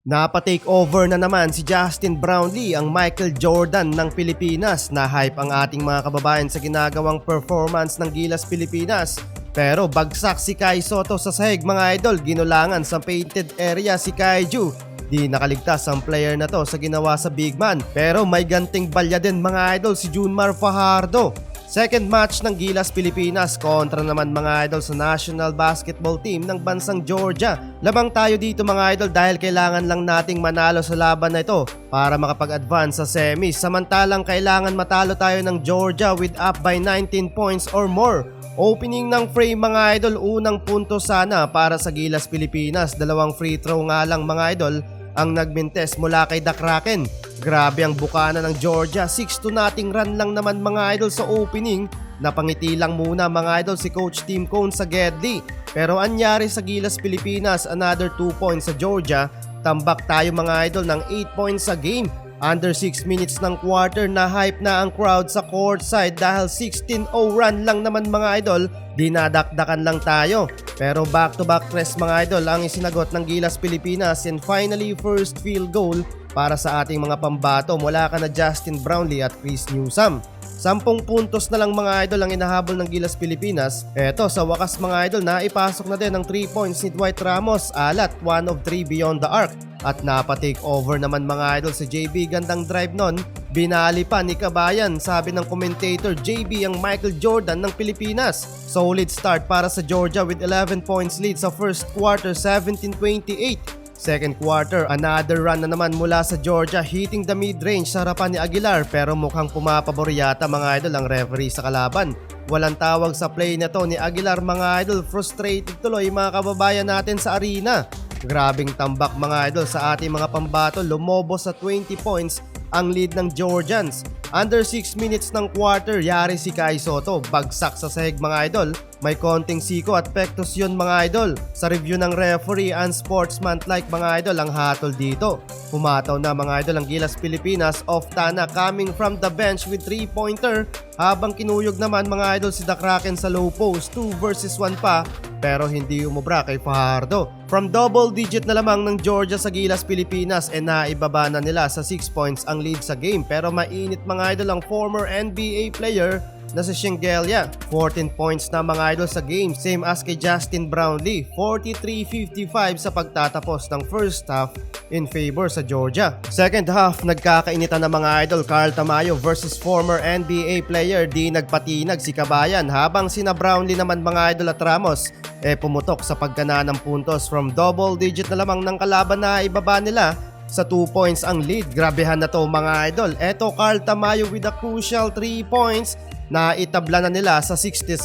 Napa-take over na naman si Justin Brownlee, ang Michael Jordan ng Pilipinas. Na-hype ang ating mga kababayan sa ginagawang performance ng Gilas Pilipinas. Pero bagsak si Kai Sotto sa sahig mga idol, ginulangan sa painted area si Kaiju. Di nakaligtas ang player na to sa ginawa sa big man. Pero may ganting balya din mga idol si Junmar Fajardo. Second match ng Gilas Pilipinas kontra naman mga idol sa national basketball team ng bansang Georgia. Labang tayo dito mga idol dahil kailangan lang nating manalo sa laban na ito para makapag-advance sa semis. Samantalang kailangan matalo tayo ng Georgia with up by 19 points or more. Opening ng frame mga idol, unang punto sana para sa Gilas Pilipinas. Dalawang free throw nga lang mga idol ang nagmintes mula kay The Kraken. Grabe ang bukana ng Georgia, 6-2 nating run lang naman mga idol sa opening. Napangiti lang muna mga idol si Coach Tim Cone sa Gedli. Pero anyari sa Gilas Pilipinas, another 2 points sa Georgia. Tambak tayo mga idol ng 8 points sa game. Under 6 minutes ng quarter na hype na ang crowd sa court side dahil 16-0 run lang naman mga idol. Dinadakdakan lang tayo. Pero back-to-back press mga idol ang isinagot ng Gilas Pilipinas and finally first field goal para sa ating mga pambato mula ka na Justin Brownlee at Chris Newsome. 10 puntos na lang mga idol ang inahabol ng Gilas Pilipinas. Eto sa wakas mga idol na ipasok na din ang 3 points ni Dwight Ramos, alat 1 of 3 beyond the arc. At napa-take over naman mga idol si JB, gandang drive nun. Binali pa ni Kabayan, sabi ng commentator, JB ang Michael Jordan ng Pilipinas. Solid start para sa Georgia with 11 points lead sa first quarter, 17-28. Second quarter, another run na naman mula sa Georgia hitting the mid-range sa harapan ni Aguilar pero mukhang pumapabor yata mga idol ang referee sa kalaban. Walang tawag sa play na to ni Aguilar mga idol, frustrated tuloy mga kababayan natin sa arena. Grabing tambak mga idol sa ating mga pambato, lumobo sa 20 points ang lead ng Georgians. Under 6 minutes ng quarter, yari si Kai Sotto, bagsak sa sahig mga idol. May konting siko at pectus yun mga idol. Sa review ng referee, unsportsmanlike mga idol ang hatol dito. Pumataw na mga idol ang Gilas Pilipinas, off Tana coming from the bench with 3-pointer. Habang kinuyog naman mga idol si The Kraken sa low post, 2 versus 1 pa. Pero hindi umubra kay Fajardo. From double digit na lamang ng Georgia sa Gilas Pilipinas naibaba na nila sa 6 points ang lead sa game. Pero mainit mga idol ang former NBA player na si Shengelia. 14 points na mga idol sa game, same as kay Justin Brownlee. 43-55 sa pagtatapos ng first half in favor sa Georgia. Second half, nagkakainitan na mga idol. Carl Tamayo versus former NBA player, di nagpatinag si Kabayan. Habang sina Brownlee naman mga idol at Ramos pumutok sa pagkana ng puntos. From double digit na lamang ng kalaban na ibaba nila sa 2 points ang lead. Grabehan na to mga idol. Eto Carl Tamayo with a crucial 3 points na itabla na nila sa 67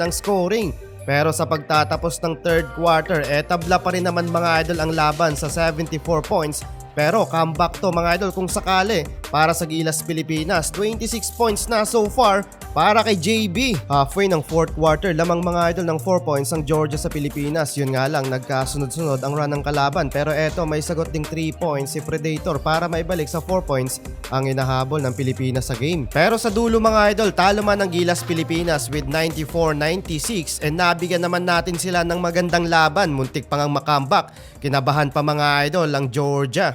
ang scoring. Pero sa pagtatapos ng third quarter, tabla pa rin naman mga idol ang laban sa 74 points. Pero comeback to mga idol kung sakali para sa Gilas Pilipinas. 26 points na so far para kay JB. Halfway ng fourth quarter, lamang mga idol ng 4 points ang Georgia sa Pilipinas. Yun nga lang, nagkasunod-sunod ang run ng kalaban. Pero eto, may sagot ding 3 points si Predator para maibalik sa 4 points ang inahabol ng Pilipinas sa game. Pero sa dulo mga idol, talo man ang Gilas Pilipinas with 94-96 nabigyan naman natin sila ng magandang laban. Muntik pang ang makambak. Kinabahan pa mga idol ang Georgia.